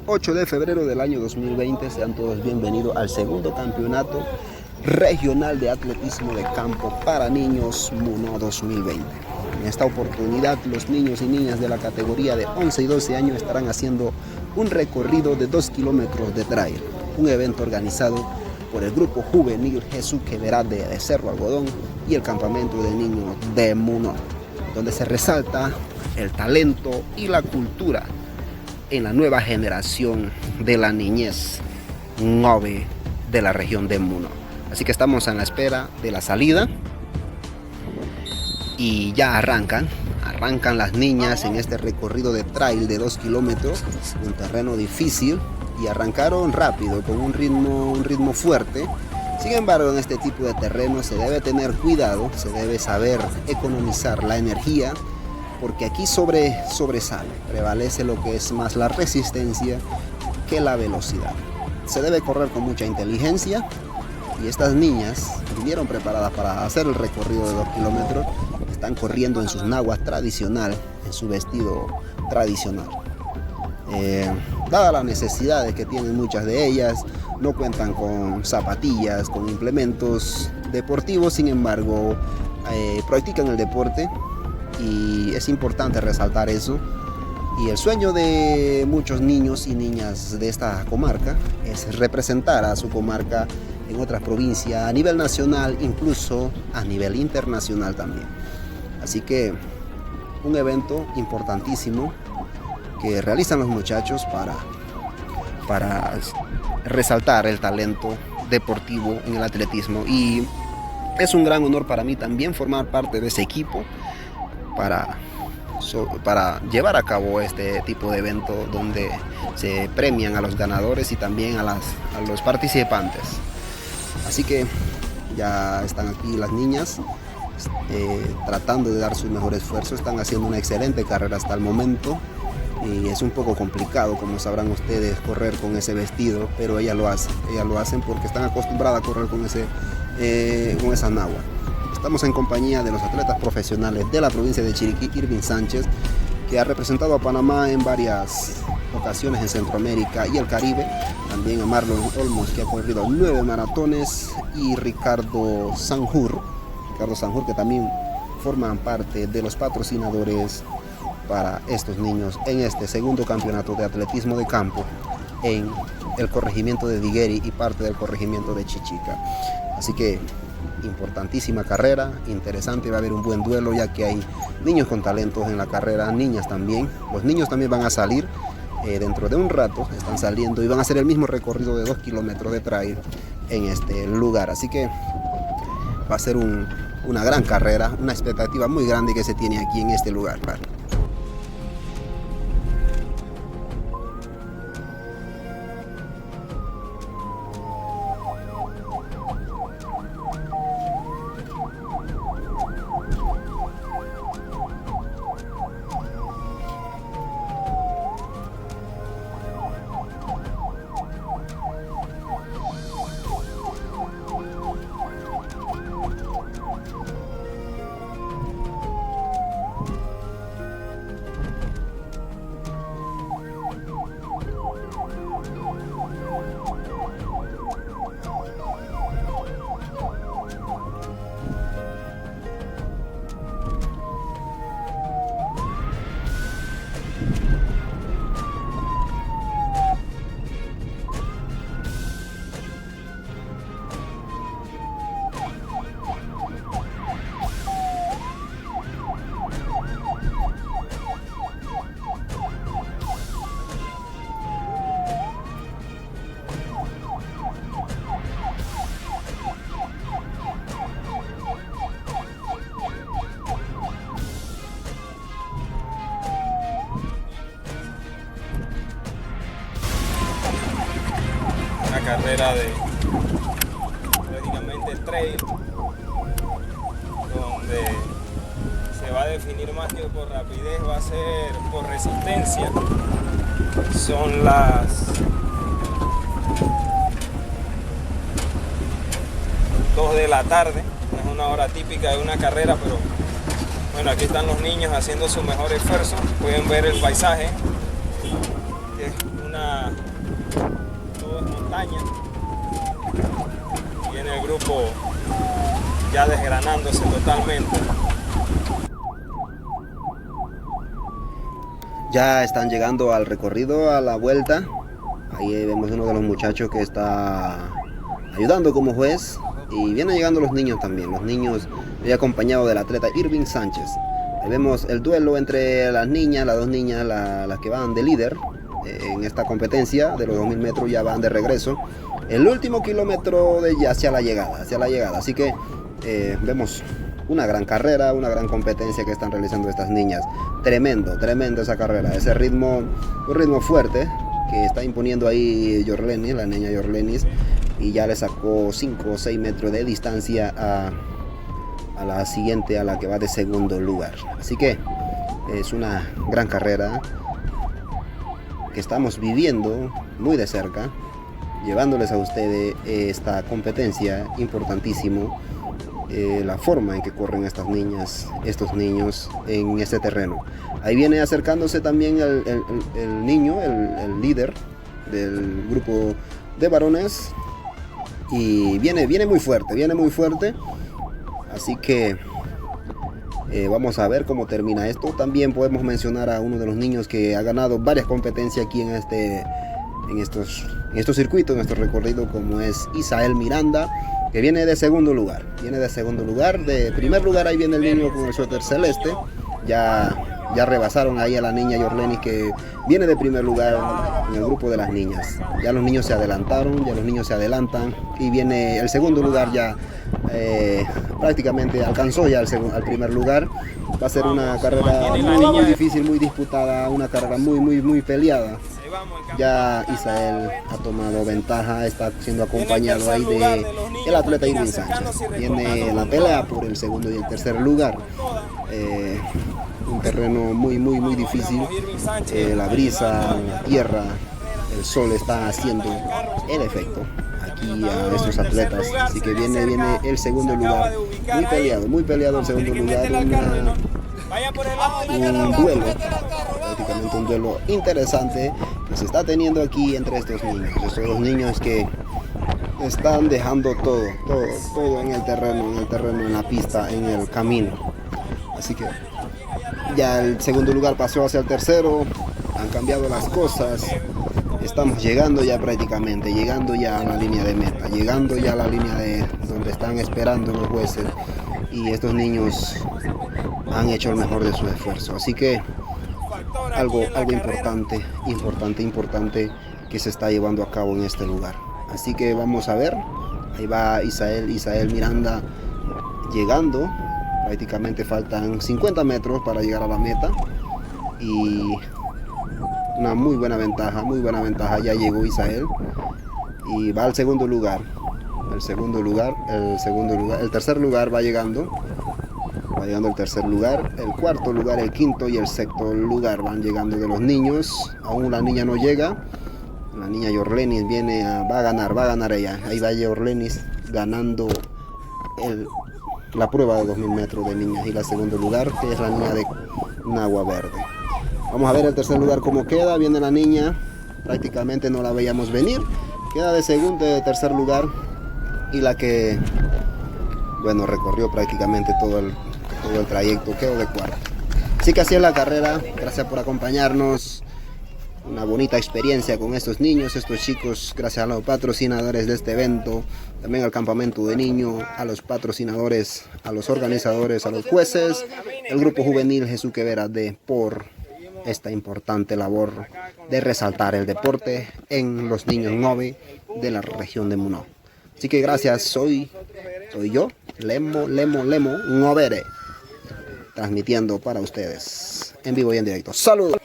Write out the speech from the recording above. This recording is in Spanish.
8 de febrero del año 2020. Sean todos bienvenidos al segundo campeonato regional de atletismo de campo para niños MUNO 2020. En esta oportunidad, los niños y niñas de la categoría de 11 y 12 años estarán haciendo un recorrido de 2 kilómetros de trail, un evento organizado por el grupo juvenil Jesús Queverat de Cerro Algodón y el campamento de niños de MUNO, donde se resalta el talento y la cultura en la nueva generación de la niñez NOVE de la región de MUNO. Así que estamos en la espera de la salida y ya arrancan las niñas en este recorrido de trail de 2 kilómetros, un terreno difícil, y arrancaron rápido con un ritmo fuerte. Sin embargo, en este tipo de terreno se debe tener cuidado, se debe saber economizar la energía, porque aquí sobresale, prevalece lo que es más la resistencia que la velocidad. Se debe correr con mucha inteligencia y estas niñas vinieron preparadas para hacer el recorrido de 2 kilómetros. Están corriendo en sus naguas tradicional, en su vestido tradicional. Dadas las necesidades que tienen muchas de ellas, no cuentan con zapatillas, con implementos deportivos, sin embargo, practican el deporte y es importante resaltar eso. Y el sueño de muchos niños y niñas de esta comarca es representar a su comarca en otras provincias, a nivel nacional, incluso a nivel internacional también. Así que un evento importantísimo que realizan los muchachos para resaltar el talento deportivo en el atletismo, y es un gran honor para mí también formar parte de ese equipo para llevar a cabo este tipo de evento donde se premian a los ganadores y también a los participantes. Así que ya están aquí las niñas tratando de dar su mejor esfuerzo. Están haciendo una excelente carrera hasta el momento y es un poco complicado, como sabrán ustedes, correr con ese vestido, pero ellas lo hacen porque están acostumbradas a correr con esa nagua. Estamos en compañía de los atletas profesionales de la provincia de Chiriquí, Irving Sánchez, que ha representado a Panamá en varias ocasiones en Centroamérica y el Caribe. También a Marlon Olmos, que ha corrido 9 maratones, y Ricardo Sanjur, que también forman parte de los patrocinadores para estos niños en este segundo campeonato de atletismo de campo en el corregimiento de Digueri y parte del corregimiento de Chichica. Así que importantísima carrera, interesante, va a haber un buen duelo, ya que hay niños con talentos en la carrera, niñas también. Los niños también van a salir dentro de un rato, están saliendo y van a hacer el mismo recorrido de 2 kilómetros de trail en este lugar. Así que va a ser una gran carrera, una expectativa muy grande que se tiene aquí en este lugar. Carrera de prácticamente trail, donde se va a definir más que por rapidez, va a ser por resistencia. Son las 2 de la tarde, no es una hora típica de una carrera, pero bueno, aquí están los niños haciendo su mejor esfuerzo. Pueden ver el paisaje, que es todo es montaña. Viene el grupo ya desgranándose totalmente. Ya están llegando al recorrido, a la vuelta. Ahí vemos uno de los muchachos que está ayudando como juez. Y vienen llegando los niños también. Los niños acompañados del atleta Irving Sánchez. Ahí vemos el duelo entre las niñas, las dos niñas, las que van de líder en esta competencia de los 2000 metros, ya van de regreso. El último kilómetro de ya hacia la llegada. Así que vemos una gran carrera, una gran competencia que están realizando estas niñas. Tremendo esa carrera, ese ritmo, un ritmo fuerte que está imponiendo ahí Yorlenis, la niña Yorlenis, y ya le sacó 5 o 6 metros de distancia a la siguiente, a la que va de segundo lugar. Así que es una gran carrera que estamos viviendo muy de cerca, llevándoles a ustedes esta competencia importantísimo. La forma en que corren estas niñas, estos niños en este terreno. Ahí viene acercándose también el niño, el líder del grupo de varones, y viene muy fuerte, así que vamos a ver cómo termina esto. También podemos mencionar a uno de los niños que ha ganado varias competencias aquí en estos circuitos, en este recorrido, como es Isael Miranda, que viene de segundo lugar. De primer lugar ahí viene el niño con el suéter celeste. Ya rebasaron ahí a la niña Yorlenis, que viene de primer lugar en el grupo de las niñas. Ya los niños se adelantaron, y viene el segundo lugar ya prácticamente alcanzó ya al primer lugar. Va a ser una carrera muy difícil, muy disputada, una carrera muy peleada. Ya Isael ha tomado ventaja, está siendo acompañado ahí del atleta Irving Sánchez. Viene la pelea por el segundo y el tercer lugar. Un terreno muy difícil. La brisa, la tierra, el sol está haciendo el efecto aquí a estos atletas. Así que viene el segundo lugar. Muy peleado el segundo lugar. Un duelo, prácticamente un duelo interesante que se está teniendo aquí entre estos niños que están dejando todo en el terreno, en la pista, en el camino. Así que ya el segundo lugar pasó hacia el tercero, han cambiado las cosas, estamos llegando ya a la línea de meta, llegando ya a la línea de donde están esperando los jueces, y estos niños han hecho el mejor de su esfuerzo. Así que algo importante que se está llevando a cabo en este lugar. Así que vamos a ver. Ahí va Isael Miranda llegando. Prácticamente faltan 50 metros para llegar a la meta. Y una muy buena ventaja. Ya llegó Isael. Y va al segundo lugar. El tercer lugar va llegando. El tercer lugar, el cuarto lugar, el quinto y el sexto lugar van llegando de los niños. Aún la niña no llega. La niña Yorlenis va a ganar ella. Ahí va Yorlenis ganando la prueba de 2000 metros de niñas. Y la segundo lugar, que es la niña de Nagua Verde. Vamos a ver el tercer lugar cómo queda. Viene la niña, prácticamente no la veíamos venir. Queda de segundo y de tercer lugar. Y la que, recorrió prácticamente todo el trayecto, quedó de cuarto. Así que así es la carrera. Gracias por acompañarnos. Una bonita experiencia con estos niños, estos chicos. Gracias a los patrocinadores de este evento, también al campamento de niños, a los patrocinadores, a los organizadores, a los jueces, el grupo juvenil Jesús Quevera por esta importante labor de resaltar el deporte en los niños Novi de la región de Munó. Así que gracias, soy yo, Lemo Novere, transmitiendo para ustedes en vivo y en directo. ¡Saludos!